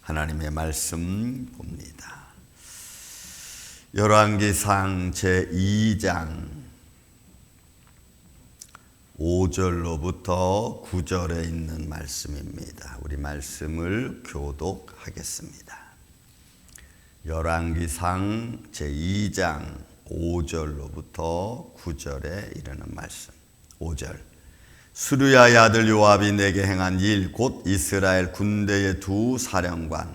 하나님의 말씀 봅니다. 열왕기상 제2장 5절로부터 9절에 있는 말씀입니다. 우리 말씀을 교독하겠습니다. 열왕기상 제2장 5절로부터 9절에 이르는 말씀. 5절. 수르야의 아들 요압이 내게 행한 일 곧 이스라엘 군대의 두 사령관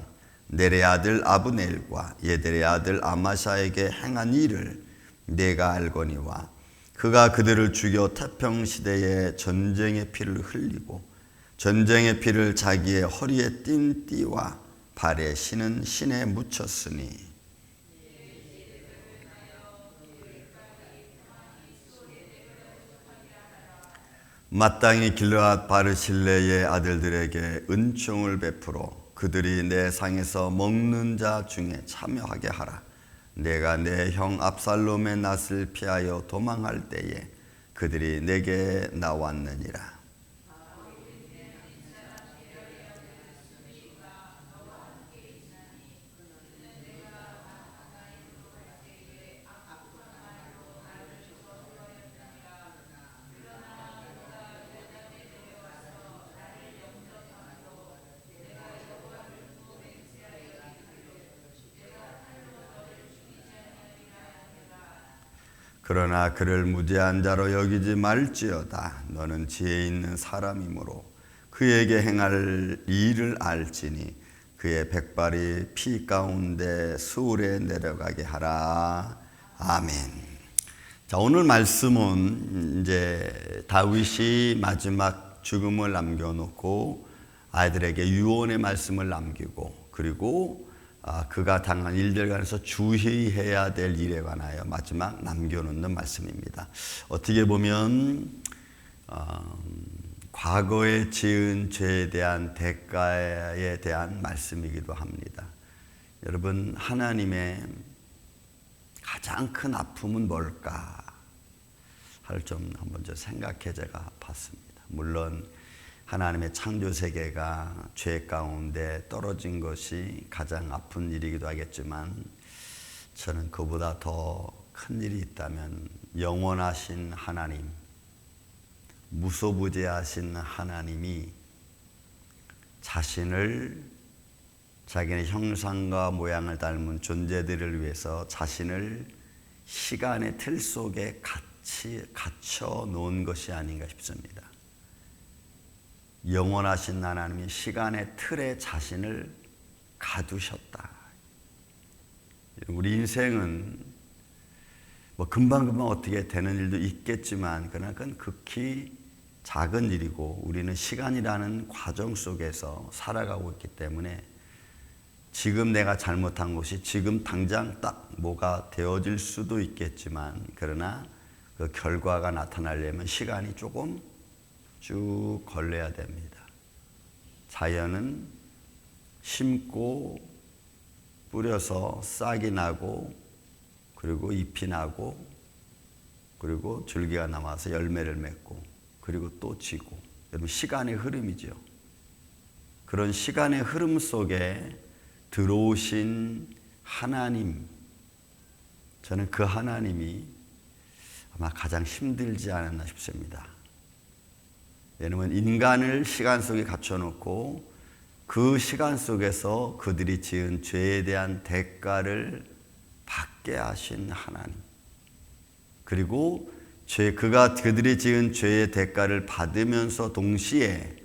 네레의 아들 아브넬과 예델의 아들 아마샤에게 행한 일을 내가 알거니와 그가 그들을 죽여 태평시대에 전쟁의 피를 흘리고 전쟁의 피를 자기의 허리에 띤 띠와 발에 신은 신에 묻혔으니 마땅히 길르앗 바르실레의 아들들에게 은총을 베풀어 그들이 내 상에서 먹는 자 중에 참여하게 하라. 내가 내 형 압살롬의 낯을 피하여 도망할 때에 그들이 내게 나왔느니라. 그러나 그를 무죄한 자로 여기지 말지어다. 너는 지혜 있는 사람이므로 그에게 행할 일을 알지니 그의 백발이 피 가운데 수울에 내려가게 하라. 아멘. 자, 오늘 말씀은 이제 다윗이 마지막 죽음을 남겨놓고 아이들에게 유언의 말씀을 남기고 그리고 그가 당한 일들 간에서 주의해야 될 일에 관하여 마지막 남겨놓는 말씀입니다. 어떻게 보면 과거에 지은 죄에 대한 대가에 대한 말씀이기도 합니다. 여러분, 하나님의 가장 큰 아픔은 뭘까? 할 좀 한번 생각해 제가 봤습니다. 물론 하나님의 창조 세계가 죄 가운데 떨어진 것이 가장 아픈 일이기도 하겠지만 저는 그보다 더 큰 일이 있다면 영원하신 하나님, 무소부재하신 하나님이 자신을 자기의 형상과 모양을 닮은 존재들을 위해서 자신을 시간의 틀 속에 갇혀 놓은 것이 아닌가 싶습니다. 영원하신 하나님이 시간의 틀에 자신을 가두셨다. 우리 인생은 뭐 금방금방 어떻게 되는 일도 있겠지만 그러나 그건 극히 작은 일이고 우리는 시간이라는 과정 속에서 살아가고 있기 때문에 지금 내가 잘못한 것이 지금 당장 딱 뭐가 되어질 수도 있겠지만 그러나 그 결과가 나타나려면 시간이 조금 쭉 걸려야 됩니다. 자연은 심고 뿌려서 싹이 나고 그리고 잎이 나고 그리고 줄기가 남아서 열매를 맺고 그리고 또 지고 여러분 시간의 흐름이죠. 그런 시간의 흐름 속에 들어오신 하나님, 저는 그 하나님이 아마 가장 힘들지 않았나 싶습니다. 왜냐하면 인간을 시간 속에 갇혀놓고 그 시간 속에서 그들이 지은 죄에 대한 대가를 받게 하신 하나님, 그리고 그들이 지은 죄의 대가를 받으면서 동시에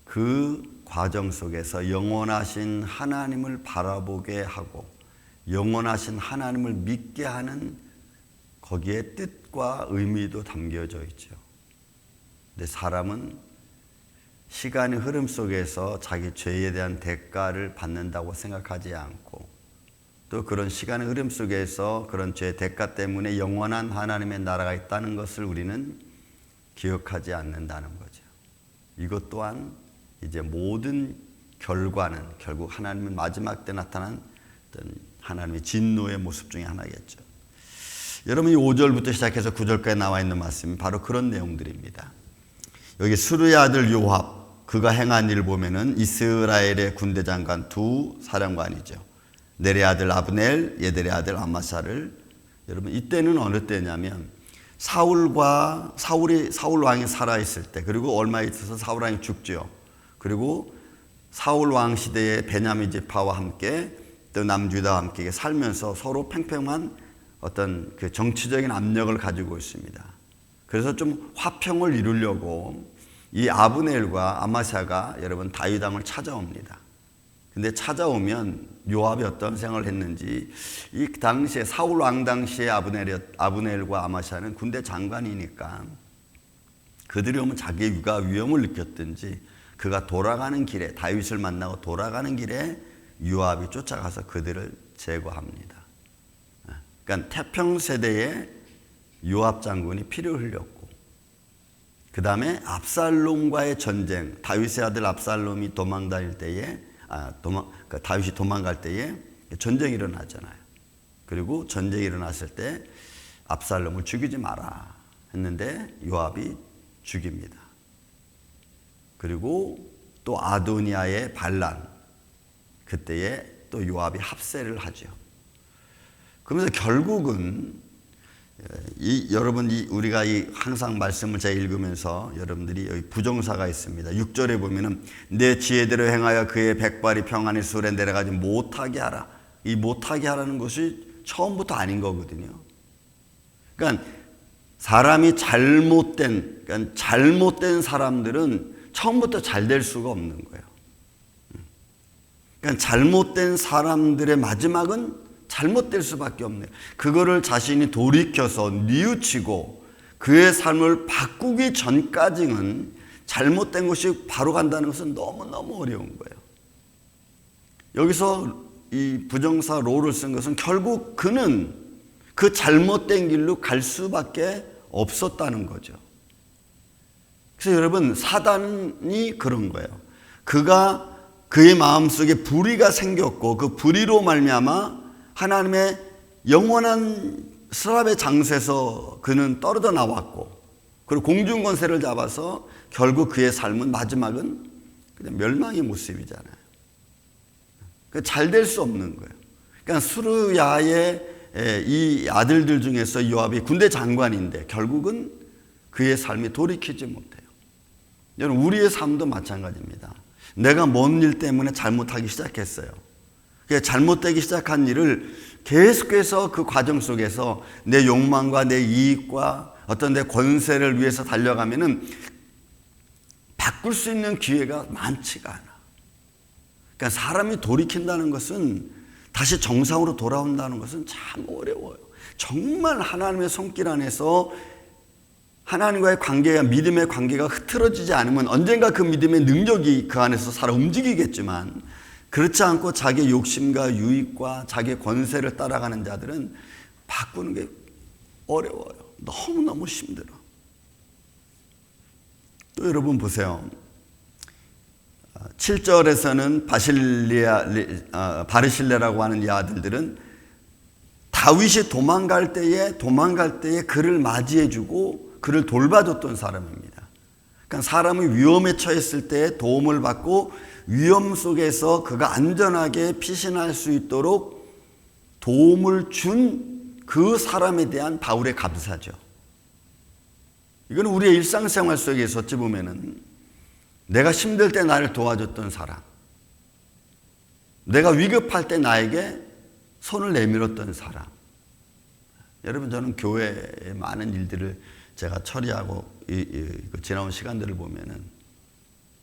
그 과정 속에서 영원하신 하나님을 바라보게 하고 영원하신 하나님을 믿게 하는 거기에 뜻과 의미도 담겨져 있죠. 근데 사람은 시간의 흐름 속에서 자기 죄에 대한 대가를 받는다고 생각하지 않고 또 그런 시간의 흐름 속에서 그런 죄의 대가 때문에 영원한 하나님의 나라가 있다는 것을 우리는 기억하지 않는다는 거죠. 이것 또한 이제 모든 결과는 결국 하나님의 마지막 때 나타난 어떤 하나님의 진노의 모습 중에 하나겠죠. 여러분, 이 5절부터 시작해서 9절까지 나와 있는 말씀이 바로 그런 내용들입니다. 여기 수르의 아들 요압, 그가 행한 일 보면은 이스라엘의 군대 장관 두 사령관이죠. 넬의 아들 아브넬, 예델의 아들 아마사를, 여러분 이때는 어느 때냐면 사울 왕이 살아 있을 때, 그리고 얼마 있어서 사울 왕이 죽죠. 그리고 사울 왕 시대의 베냐민 지파와 함께 또 남유다와 함께 살면서 서로 팽팽한 어떤 그 정치적인 압력을 가지고 있습니다. 그래서 좀 화평을 이루려고 이 아브넬과 아마샤가 여러분 다윗 왕을 찾아옵니다. 근데 찾아오면 요압이 어떤 생각을 했는지, 이 당시에 사울 왕 당시에 아브넬과 아마샤는 군대 장관이니까 그들이 오면 자기가 위험을 느꼈든지 그가 돌아가는 길에, 다윗을 만나고 돌아가는 길에 요압이 쫓아가서 그들을 제거합니다. 그러니까 태평 세대에 요압 장군이 피를 흘렸고, 그 다음에 압살롬과의 전쟁, 다윗의 아들 압살롬이 도망다닐 때에 다윗이 도망갈 때에 전쟁이 일어나잖아요. 그리고 전쟁이 일어났을 때 압살롬을 죽이지 마라 했는데 요압이 죽입니다. 그리고 또 아도니아의 반란, 그때에 또 요압이 합세를 하죠. 그러면서 결국은 우리가 항상 말씀을 제가 읽으면서 여러분들이 여기 부정사가 있습니다. 6절에 보면은 내 지혜대로 행하여 그의 백발이 평안히 수레 내려가지 못하게 하라. 이 못하게 하라는 것이 처음부터 아닌 거거든요. 그러니까 사람이 잘못된 사람들은 처음부터 잘 될 수가 없는 거예요. 그러니까 잘못된 사람들의 마지막은 잘못될 수밖에 없네요. 그거를 자신이 돌이켜서 뉘우치고 그의 삶을 바꾸기 전까지는 잘못된 것이 바로 간다는 것은 너무너무 어려운 거예요. 여기서 이 부정사 로를 쓴 것은 결국 그는 그 잘못된 길로 갈 수밖에 없었다는 거죠. 그래서 여러분, 사단이 그런 거예요. 그의 마음속에 불의가 생겼고 그 불의로 말미암아 하나님의 영원한 스랍의 장소에서 그는 떨어져 나왔고, 그리고 공중권세를 잡아서 결국 그의 삶은 마지막은 그냥 멸망의 모습이잖아요. 잘 될 수 없는 거예요. 그러니까 수르야의 이 아들들 중에서 요압이 군대 장관인데 결국은 그의 삶이 돌이키지 못해요. 여러분, 우리의 삶도 마찬가지입니다. 내가 뭔 일 때문에 잘못하기 시작했어요. 잘못되기 시작한 일을 계속해서 그 과정 속에서 내 욕망과 내 이익과 어떤 내 권세를 위해서 달려가면은 바꿀 수 있는 기회가 많지가 않아. 그러니까 사람이 돌이킨다는 것은, 다시 정상으로 돌아온다는 것은 참 어려워요. 정말 하나님의 손길 안에서 하나님과의 관계가, 믿음의 관계가 흐트러지지 않으면 언젠가 그 믿음의 능력이 그 안에서 살아 움직이겠지만, 그렇지 않고 자기 욕심과 유익과 자기 권세를 따라가는 자들은 바꾸는 게 어려워요. 너무너무 힘들어. 또 여러분 보세요. 7절에서는 바르실레라고 하는 이 아들들은 다윗이 도망갈 때에 그를 맞이해주고 그를 돌봐줬던 사람입니다. 그러니까 사람이 위험에 처했을 때 도움을 받고 위험 속에서 그가 안전하게 피신할 수 있도록 도움을 준 그 사람에 대한 바울의 감사죠. 이건 우리의 일상생활 속에서 어찌 보면은 내가 힘들 때 나를 도와줬던 사람, 내가 위급할 때 나에게 손을 내밀었던 사람. 여러분, 저는 교회의 많은 일들을 제가 처리하고 지나온 시간들을 보면은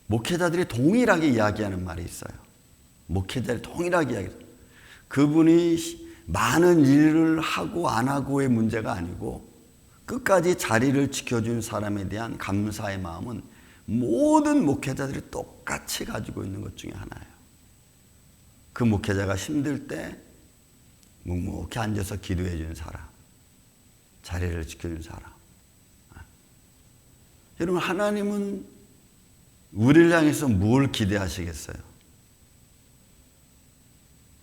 목회자들이 동일하게 이야기하는 말이 있어요. 목회자들이 동일하게 이야기해요. 그분이 많은 일을 하고 안 하고의 문제가 아니고 끝까지 자리를 지켜준 사람에 대한 감사의 마음은 모든 목회자들이 똑같이 가지고 있는 것 중에 하나예요. 그 목회자가 힘들 때 묵묵히 앉아서 기도해 준 사람, 자리를 지켜준 사람. 여러분, 하나님은 우리를 향해서 뭘 기대하시겠어요?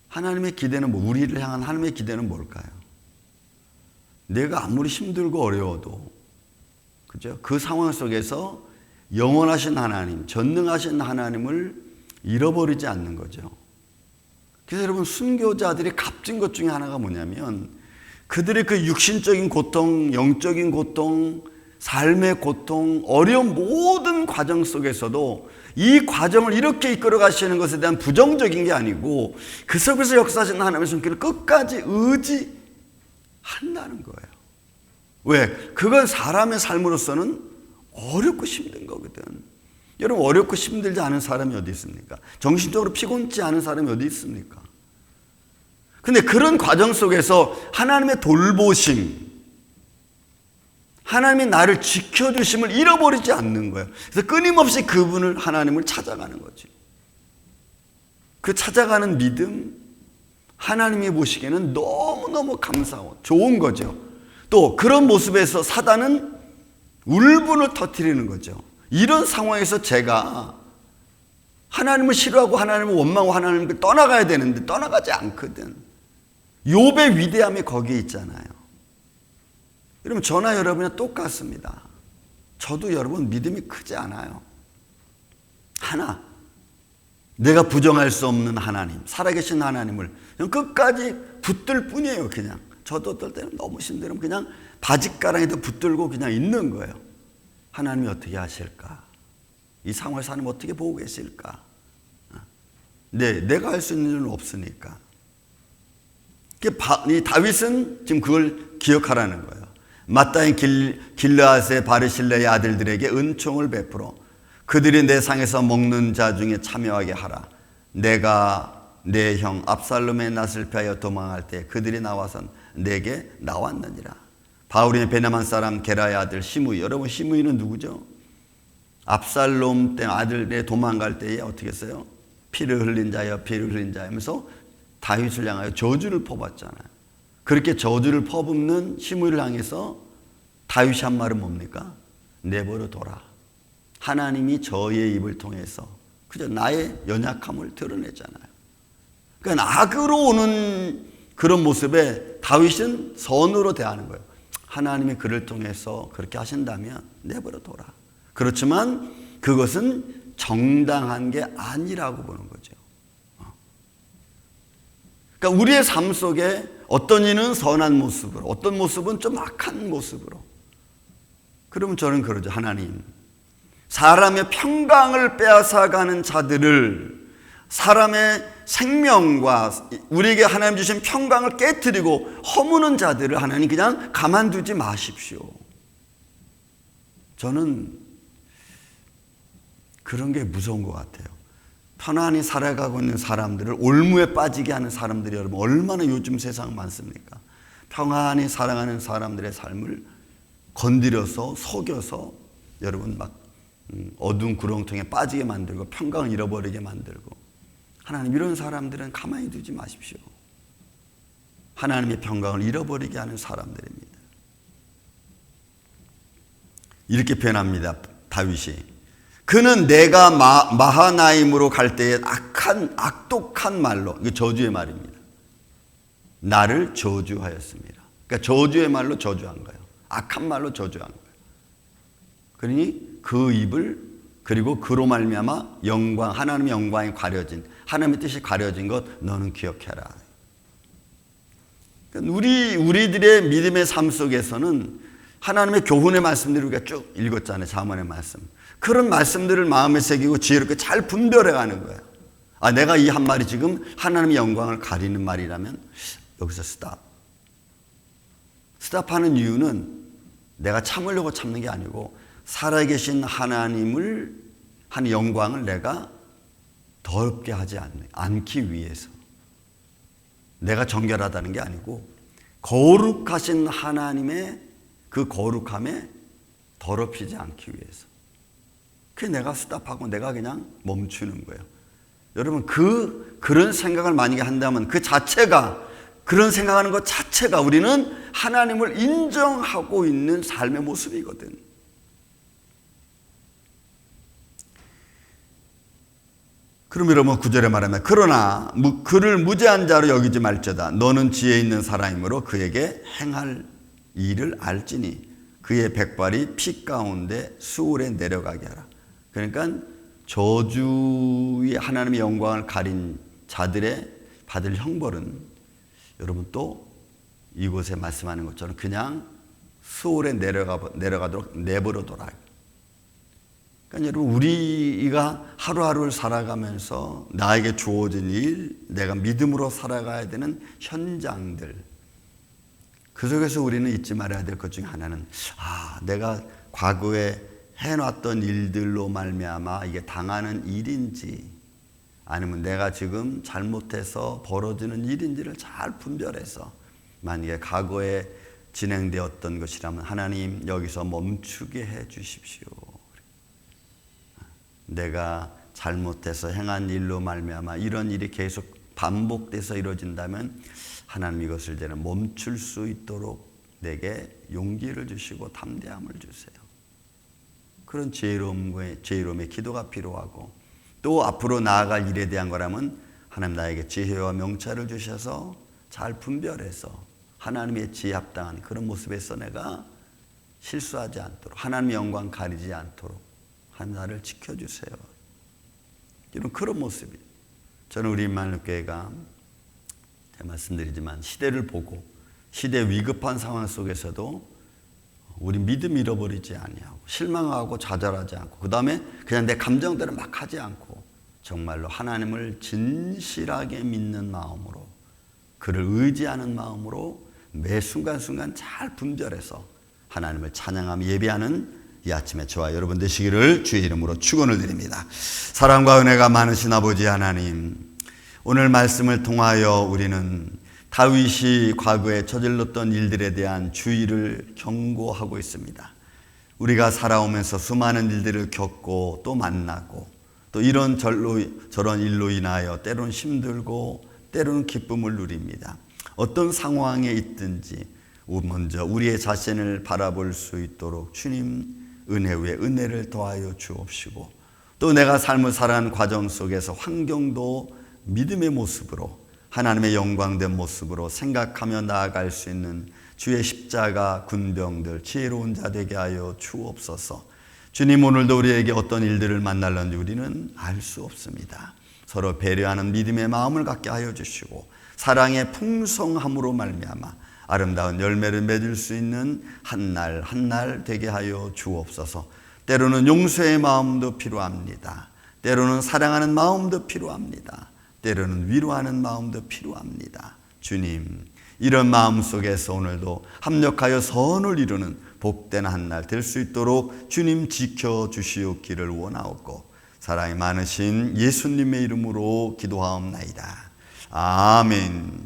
하나님의 기대는 우리를 향한 하나님의 기대는 뭘까요? 내가 아무리 힘들고 어려워도, 그죠? 그 상황 속에서 영원하신 하나님, 전능하신 하나님을 잃어버리지 않는 거죠. 그래서 여러분, 순교자들이 값진 것 중에 하나가 뭐냐면 그들의 그 육신적인 고통, 영적인 고통, 삶의 고통, 어려운 모든 과정 속에서도 이 과정을 이렇게 이끌어 가시는 것에 대한 부정적인 게 아니고 그 속에서 역사하시는 하나님의 손길을 끝까지 의지한다는 거예요. 왜? 그건 사람의 삶으로서는 어렵고 힘든 거거든. 여러분, 어렵고 힘들지 않은 사람이 어디 있습니까? 정신적으로 피곤치 않은 사람이 어디 있습니까? 근데 그런 과정 속에서 하나님의 돌보심, 하나님이 나를 지켜주심을 잃어버리지 않는 거예요. 그래서 끊임없이 그분을, 하나님을 찾아가는 거지. 그 찾아가는 믿음, 하나님이 보시기에는 너무너무 감사하고 좋은 거죠. 또 그런 모습에서 사단은 울분을 터뜨리는 거죠. 이런 상황에서 제가 하나님을 싫어하고 하나님을 원망하고 하나님을 떠나가야 되는데 떠나가지 않거든. 욥의 위대함이 거기에 있잖아요. 여러분, 저나 여러분이나 똑같습니다. 저도 여러분 믿음이 크지 않아요. 하나, 내가 부정할 수 없는 하나님, 살아계신 하나님을 그냥 끝까지 붙들 뿐이에요. 그냥 저도 어떨 때는 너무 힘들면 그냥 바짓가랑이도 붙들고 그냥 있는 거예요. 하나님이 어떻게 하실까? 이 상황에서 하나님 어떻게 보고 계실까? 네, 내가 할 수 있는 일은 없으니까. 이 다윗은 지금 그걸 기억하라는 거예요. 마땅히 길르앗의 바르실레의 아들들에게 은총을 베풀어 그들이 내 상에서 먹는 자 중에 참여하게 하라. 내가 내 형 압살롬의 낯을 피하여 도망할 때 그들이 나와서 내게 나왔느니라. 바울이 베냐민 사람 게라의 아들 시므이. 여러분, 시므이는 누구죠? 압살롬 때 아들에 도망갈 때에 어떻게 했어요? 피를 흘린 자여, 피를 흘린 자여 하면서 다윗을 향하여 저주를 퍼붓잖아요. 그렇게 저주를 퍼붓는 시므이를 향해서 다윗이 한 말은 뭡니까? 내버려 둬라. 하나님이 저의 입을 통해서 그저 나의 연약함을 드러내잖아요. 그러니까 악으로 오는 그런 모습에 다윗은 선으로 대하는 거예요. 하나님이 그를 통해서 그렇게 하신다면 내버려 둬라. 그렇지만 그것은 정당한 게 아니라고 보는 거죠. 그러니까 우리의 삶 속에 어떤 이는 선한 모습으로, 어떤 모습은 좀 악한 모습으로. 그러면 저는 그러죠. 하나님, 사람의 평강을 빼앗아가는 자들을, 사람의 생명과 우리에게 하나님 주신 평강을 깨뜨리고 허무는 자들을 하나님 그냥 가만두지 마십시오. 저는 그런 게 무서운 것 같아요. 편안히 살아가고 있는 사람들을 올무에 빠지게 하는 사람들이 여러분 얼마나 요즘 세상 많습니까? 평안히 살아가는 사람들의 삶을 건드려서 속여서 여러분 막 어두운 구렁텅이에 빠지게 만들고 평강을 잃어버리게 만들고. 하나님, 이런 사람들은 가만히 두지 마십시오. 하나님의 평강을 잃어버리게 하는 사람들입니다. 이렇게 표현합니다. 다윗이. 그는 내가 마하나임으로 갈 때에 악독한 말로, 이게 저주의 말입니다. 나를 저주하였습니다. 그러니까 저주의 말로 저주한 거예요. 악한 말로 저주한 거예요. 그러니 그 입을, 그리고 그로 말미암아 영광, 하나님의 영광이 가려진, 하나님의 뜻이 가려진 것 너는 기억해라. 그러니까 우리들의 믿음의 삶 속에서는 하나님의 교훈의 말씀들을 우리가 쭉 읽었잖아요. 잠언의 말씀. 그런 말씀들을 마음에 새기고 지혜롭게 잘 분별해가는 거예요. 아, 내가 이 한 말이 지금 하나님의 영광을 가리는 말이라면 여기서 스탑하는 이유는 내가 참으려고 참는 게 아니고 살아계신 하나님을 한 영광을 내가 더럽게 하지 않기 위해서. 내가 정결하다는 게 아니고 거룩하신 하나님의 그 거룩함에 더럽히지 않기 위해서. 그게 내가 스탑하고 내가 그냥 멈추는 거예요. 여러분, 그런 생각을 만약에 한다면 그 자체가, 그런 생각하는 것 자체가 우리는 하나님을 인정하고 있는 삶의 모습이거든. 그럼 여러분 9절에 말하면 그러나 그를 무죄한 자로 여기지 말지어다. 너는 지혜 있는 사람이므로 그에게 행할 일을 알지니 그의 백발이 피 가운데 수울에 내려가게 하라. 그러니까 저주의 하나님의 영광을 가린 자들의 받을 형벌은 여러분 또 이곳에 말씀하는 것처럼 그냥 수월에 내려가도록 내버려둬라. 그러니까 여러분 우리가 하루하루를 살아가면서 나에게 주어진 일, 내가 믿음으로 살아가야 되는 현장들, 그 속에서 우리는 잊지 말아야 될 것 중에 하나는 내가 과거에 해놨던 일들로 말미암아 이게 당하는 일인지 아니면 내가 지금 잘못해서 벌어지는 일인지를 잘 분별해서 만약에 과거에 진행되었던 것이라면 하나님 여기서 멈추게 해 주십시오. 내가 잘못해서 행한 일로 말미암아 이런 일이 계속 반복돼서 이루어진다면 하나님 이것을 이제는 멈출 수 있도록 내게 용기를 주시고 담대함을 주세요. 그런 지혜로움의 기도가 필요하고 또 앞으로 나아갈 일에 대한 거라면 하나님 나에게 지혜와 명찰을 주셔서 잘 분별해서 하나님의 지혜 합당한 그런 모습에서 내가 실수하지 않도록 하나님의 영광 가리지 않도록 하나님 나를 지켜주세요. 이런 그런 모습이에요. 저는 우리 임마누엘교회가 제가 말씀드리지만 시대를 보고 시대 위급한 상황 속에서도 우리 믿음 잃어버리지 아니하고 실망하고 좌절하지 않고 그 다음에 그냥 내 감정대로 막 하지 않고 정말로 하나님을 진실하게 믿는 마음으로 그를 의지하는 마음으로 매 순간순간 잘 분별해서 하나님을 찬양하며 예배하는 이 아침에 저와 여러분 되시기를 주의 이름으로 축원을 드립니다. 사랑과 은혜가 많으신 아버지 하나님, 오늘 말씀을 통하여 우리는 다윗이 과거에 저질렀던 일들에 대한 주의를 경고하고 있습니다. 우리가 살아오면서 수많은 일들을 겪고 또 만나고 또 이런 저런 일로 인하여 때로는 힘들고 때로는 기쁨을 누립니다. 어떤 상황에 있든지 먼저 우리의 자신을 바라볼 수 있도록 주님 은혜 위에 은혜를 더하여 주옵시고 또 내가 삶을 살아가는 과정 속에서 환경도 믿음의 모습으로 하나님의 영광된 모습으로 생각하며 나아갈 수 있는 주의 십자가 군병들 지혜로운 자 되게 하여 주옵소서. 주님 오늘도 우리에게 어떤 일들을 만날는지 우리는 알 수 없습니다. 서로 배려하는 믿음의 마음을 갖게 하여 주시고 사랑의 풍성함으로 말미암아 아름다운 열매를 맺을 수 있는 한 날 한 날 되게 하여 주옵소서. 때로는 용서의 마음도 필요합니다. 때로는 사랑하는 마음도 필요합니다. 때로는 위로하는 마음도 필요합니다. 주님, 이런 마음 속에서 오늘도 합력하여 선을 이루는 복된 한 날 될 수 있도록 주님 지켜주시옵기를 원하옵고 사랑이 많으신 예수님의 이름으로 기도하옵나이다. 아멘.